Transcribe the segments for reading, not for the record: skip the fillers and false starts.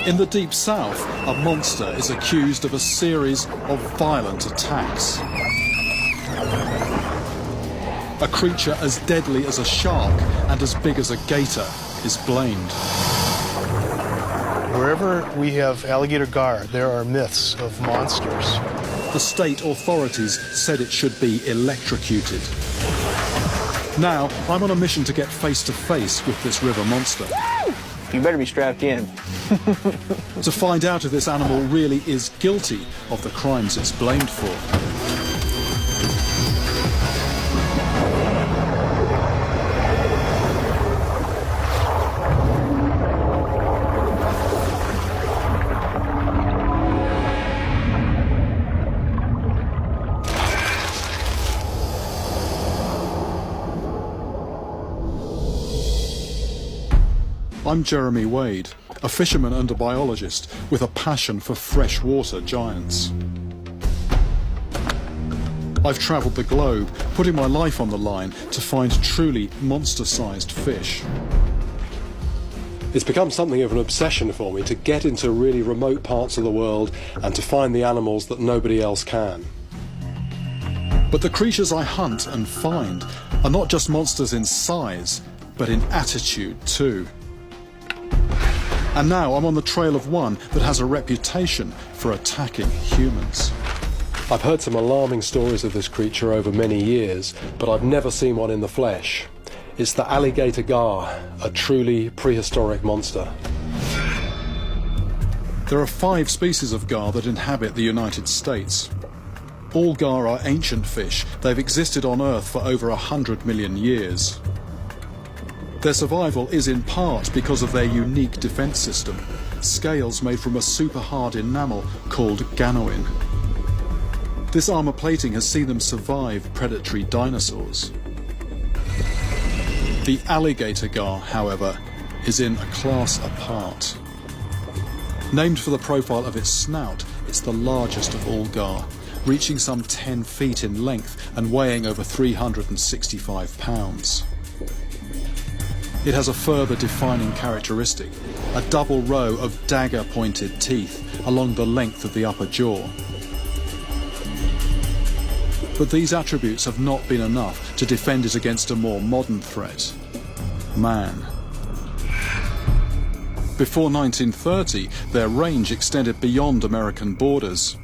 In the deep south, a monster is accused of a series of violent attacks. A creature as deadly as a shark and as big as a gator is blamed. Wherever we have alligator gar, there are myths of monsters. The state authorities said it should be electrocuted. Now, I'm on a mission to get face to face with this river monster. You better be strapped in. To find out if this animal really is guilty of the crimes it's blamed for. I'm Jeremy Wade, a fisherman and a biologist with a passion for freshwater giants. I've travelled the globe, putting my life on the line to find truly monster-sized fish. It's become something of an obsession for me to get into really remote parts of the world and to find the animals that nobody else can. But the creatures I hunt and find are not just monsters in size, but in attitude too. And now I'm on the trail of one that has a reputation for attacking humans. I've heard some alarming stories of this creature over many years, but I've never seen one in the flesh. It's the alligator gar, a truly prehistoric monster. There are 5 species of gar that inhabit the United States. All gar are ancient fish. They've existed on Earth for over 100 million years. Their survival is in part because of their unique defence system, scales made from a super hard enamel called ganoin. This armour plating has seen them survive predatory dinosaurs. The alligator gar, however, is in a class apart. Named for the profile of its snout, it's the largest of all gar, reaching some 10 feet in length and weighing over 365 pounds. It has a further defining characteristic, a double row of dagger-pointed teeth along the length of the upper jaw. But these attributes have not been enough to defend it against a more modern threat, man. Before 1930, their range extended beyond American borders.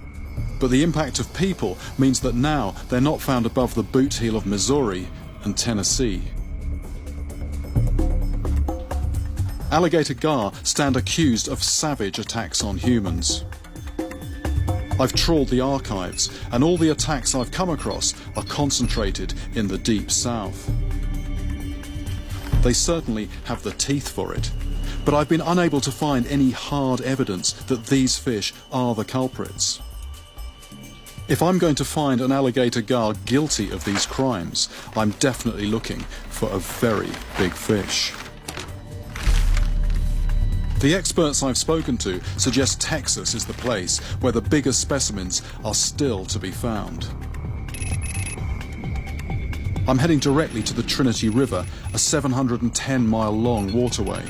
But the impact of people means that now they're not found above the boot heel of Missouri and Tennessee. Alligator gar stand accused of savage attacks on humans. I've trawled the archives, and all the attacks I've come across are concentrated in the deep south. They certainly have the teeth for it, but I've been unable to find any hard evidence that these fish are the culprits. If I'm going to find an alligator gar guilty of these crimes, I'm definitely looking for a very big fish. The experts I've spoken to suggest Texas is the place where the biggest specimens are still to be found. I'm heading directly to the Trinity River, a 710-mile-long waterway.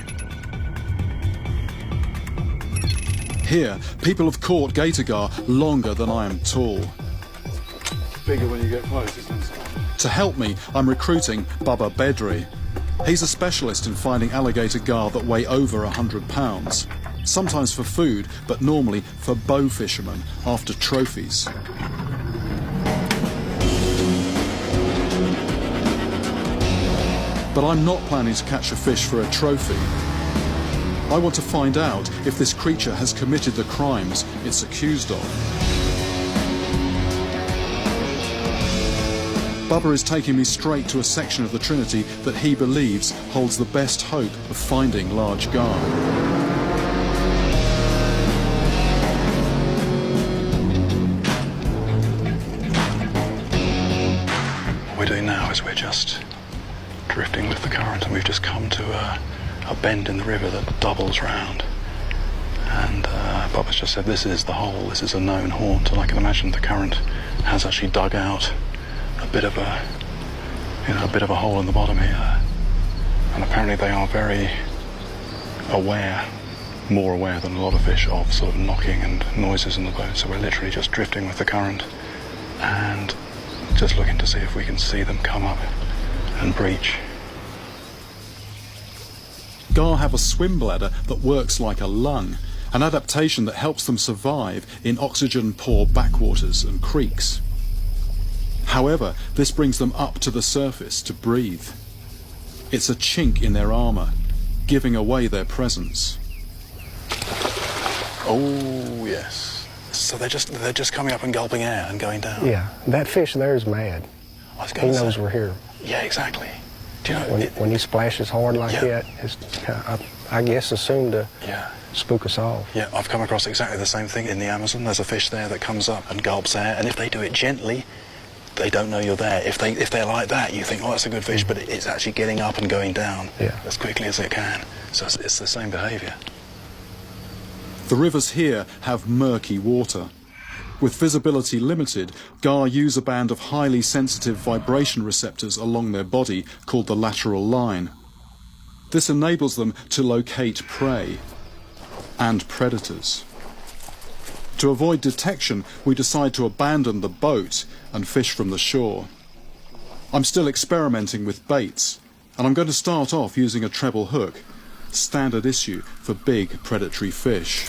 Here, people have caught gator gar longer than I am tall. It's bigger when you get close, isn't it? To help me, I'm recruiting Bubba Bedri. He's a specialist in finding alligator gar that weigh over 100 pounds, sometimes for food, but normally for bow fishermen after trophies. But I'm not planning to catch a fish for a trophy. I want to find out if this creature has committed the crimes it's accused of. Bubba is taking me straight to a section of the Trinity that he believes holds the best hope of finding large gar. What we're doing now is we're just drifting with the current, and we've just come to a bend in the river that doubles round. And Bubba's just said this is the hole, this is a known haunt, and I can imagine the current has actually dug out a bit of a hole in the bottom here, and apparently they are very aware more aware than a lot of fish of sort of knocking and noises in the boat. So we're literally just drifting with the current and just looking to see if we can see them come up and breach. Gar have a swim bladder that works like a lung, an adaptation that helps them survive in oxygen-poor backwaters and creeks. However, this brings them up to the surface to breathe. It's a chink in their armour, giving away their presence. Oh yes. So they're just coming up and gulping air and going down. Yeah, that fish there is mad. He knows we're here. Yeah, exactly. Do you know When he splashes hard like that, it's, I guess assumed to spook us off. Yeah, I've come across exactly the same thing in the Amazon. There's a fish there that comes up and gulps air, and if they do it gently, they don't know you're there. If they're like that, you think, oh, that's a good fish, but it's actually getting up and going down as quickly as it can. So it's the same behaviour. The rivers here have murky water. With visibility limited, gar use a band of highly sensitive vibration receptors along their body called the lateral line. This enables them to locate prey and predators. To avoid detection, we decide to abandon the boat and fish from the shore. I'm still experimenting with baits, and I'm going to start off using a treble hook, standard issue for big predatory fish.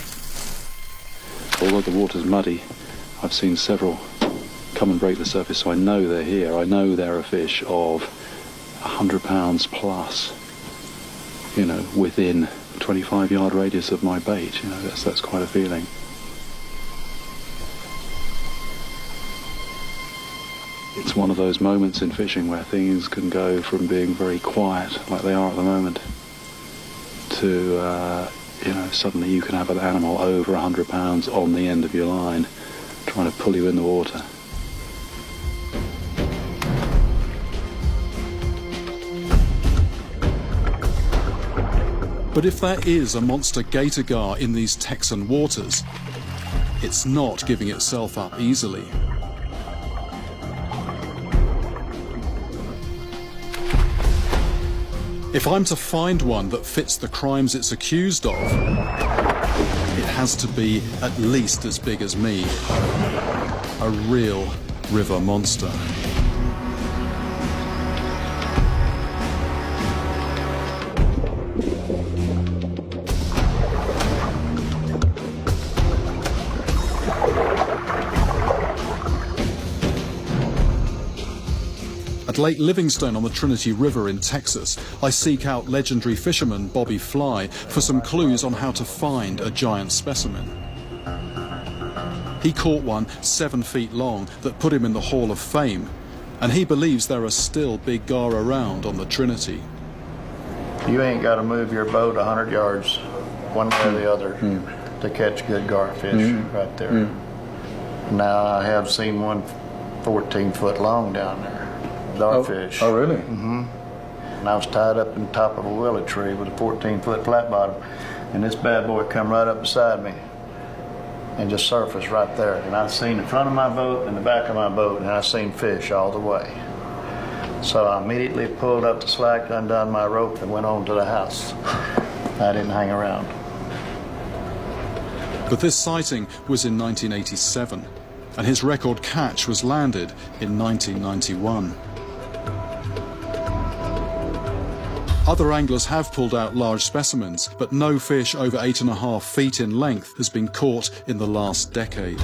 Although the water's muddy, I've seen several come and break the surface, so I know they're here. I know they're a fish of 100 pounds plus, you know, within 25-yard radius of my bait. You know, that's quite a feeling. It's one of those moments in fishing where things can go from being very quiet, like they are at the moment, to, you know, suddenly you can have an animal over 100 pounds on the end of your line, trying to pull you in the water. But if there is a monster gator gar in these Texan waters, it's not giving itself up easily. If I'm to find one that fits the crimes it's accused of, it has to be at least as big as me. A real river monster. At Lake Livingstone on the Trinity River in Texas, I seek out legendary fisherman Bobby Fly for some clues on how to find a giant specimen. He caught one 7 feet long that put him in the Hall of Fame, and he believes there are still big gar around on the Trinity. You ain't got to move your boat 100 yards one way or the other to catch good garfish right there. Now I have seen one 14 foot long down there. Dogfish. Oh, really? Mm-hmm. And I was tied up in the top of a willow tree with a 14-foot flat bottom, and this bad boy come right up beside me and just surfaced right there. And I seen the front of my boat and the back of my boat, and I seen fish all the way. So I immediately pulled up the slack, undone my rope, and went on to the house. I didn't hang around. But this sighting was in 1987, and his record catch was landed in 1991. Other anglers have pulled out large specimens, but no fish over 8.5 feet in length has been caught in the last decade.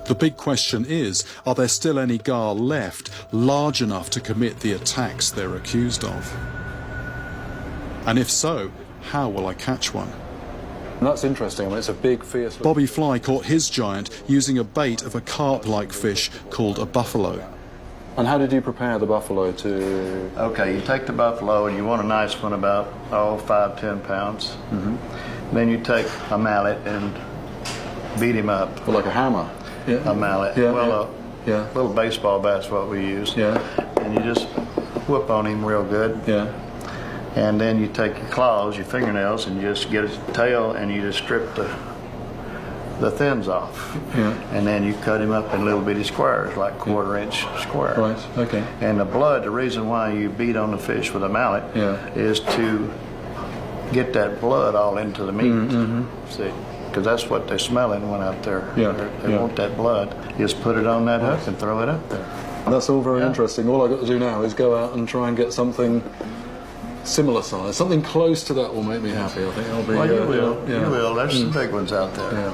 The big question is, are there still any gar left large enough to commit the attacks they're accused of? And if so, how will I catch one? That's interesting. I mean, it's a big, fierce... Bobby Fly caught his giant using a bait of a carp-like fish called a buffalo. And how did you prepare the buffalo to... Okay, you take the buffalo and you want a nice one about 5-10 pounds. Then you take a mallet and beat him up. Well, like a hammer? Yeah. A mallet. Yeah, well, yeah. A little baseball bat's what we use. Yeah. And you just whoop on him real good. Yeah. And then you take your claws, your fingernails, and you just get his tail and you just strip the fins off. Yeah. And then you cut him up in little bitty squares, like 1/4-inch squares. Right, okay. And the blood, the reason why you beat on the fish with a mallet is to get that blood all into the meat. See, because that's what they're smelling when out there. They want that blood. Just put it on that hook and throw it up there. That's all very interesting. All I've got to do now is go out and try and get something similar size. Something close to that will make me happy. I think I'll be... Well, you will. You will. There's some big ones out there.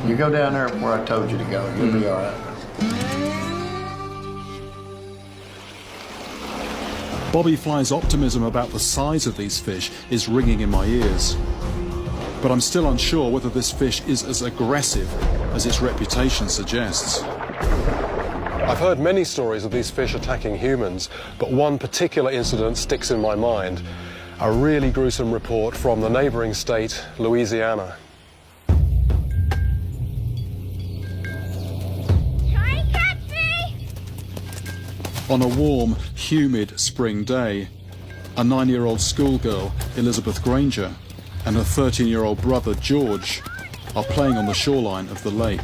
You go down there where I told you to go. You'll be all right. Bobby Fly's optimism about the size of these fish is ringing in my ears. But I'm still unsure whether this fish is as aggressive as its reputation suggests. I've heard many stories of these fish attacking humans, but one particular incident sticks in my mind. A really gruesome report from the neighboring state, Louisiana. Try and catch me! On a warm, humid spring day, a 9-year-old schoolgirl, Elizabeth Granger, and her 13-year-old brother, George, are playing on the shoreline of the lake.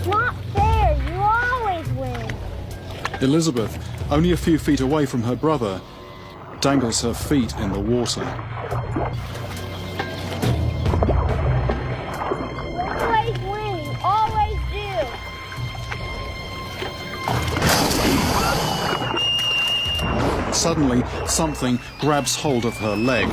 Not fair, you always win. Elizabeth, only a few feet away from her brother, dangles her feet in the water. Always win, you always do. Suddenly, something grabs hold of her leg.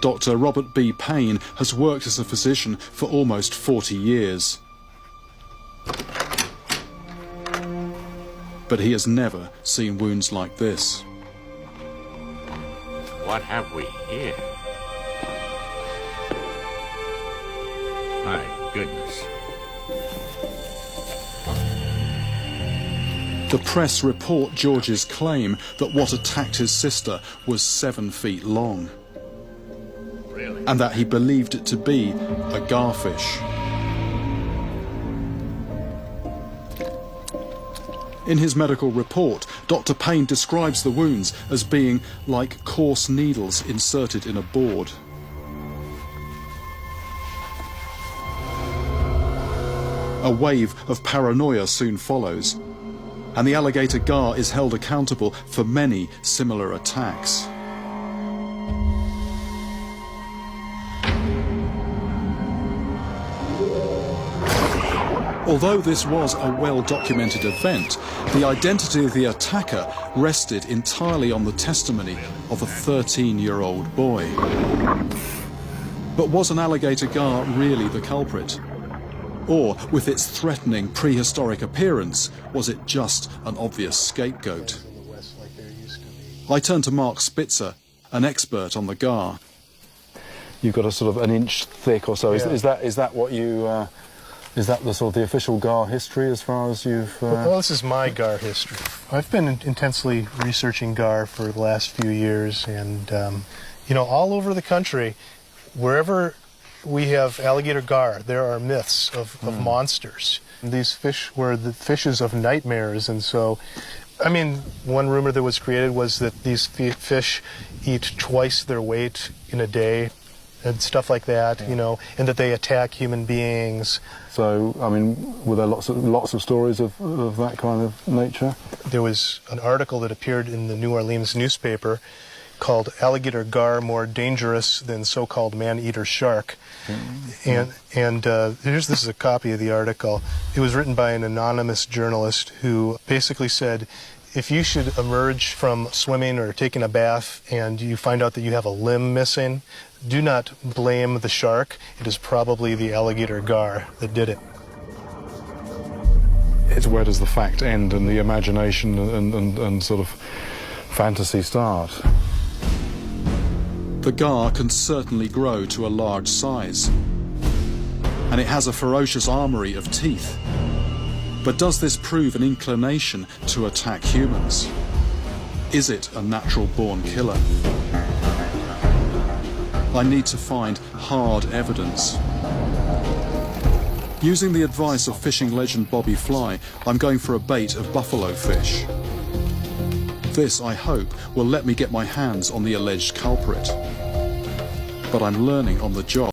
Dr. Robert B. Payne has worked as a physician for almost 40 years. But he has never seen wounds like this. What have we here? My goodness. The press report George's claim that what attacked his sister was 7 feet long. Really? And that he believed it to be a garfish. In his medical report, Dr. Payne describes the wounds as being like coarse needles inserted in a board. A wave of paranoia soon follows, and the alligator gar is held accountable for many similar attacks. Although this was a well-documented event, the identity of the attacker rested entirely on the testimony of a 13-year-old boy. But was an alligator gar really the culprit? Or, with its threatening prehistoric appearance, was it just an obvious scapegoat? I turn to Mark Spitzer, an expert on the gar. You've got a sort of an inch thick or so. Yeah. Is that what you... Is that the sort of the official gar history as far as you've... Well, this is my gar history. I've been intensely researching gar for the last few years, and, you know, all over the country, wherever we have alligator gar, there are myths of monsters. These fish were the fishes of nightmares, and so, I mean, one rumor that was created was that these fish eat twice their weight in a day, and stuff like that, you know, and that they attack human beings. So, I mean, were there lots of stories of that kind of nature? There was an article that appeared in the New Orleans newspaper called "Alligator Gar More Dangerous Than So-Called Man-Eater Shark." And this is a copy of the article. It was written by an anonymous journalist who basically said, if you should emerge from swimming or taking a bath and you find out that you have a limb missing, do not blame the shark. It is probably the alligator gar that did it. It's where does the fact end and the imagination and sort of fantasy start? The gar can certainly grow to a large size, and it has a ferocious armory of teeth. But does this prove an inclination to attack humans? Is it a natural-born killer? I need to find hard evidence. Using the advice of fishing legend Bobby Fly, I'm going for a bait of buffalo fish. This, I hope, will let me get my hands on the alleged culprit. but I'm learning on the job.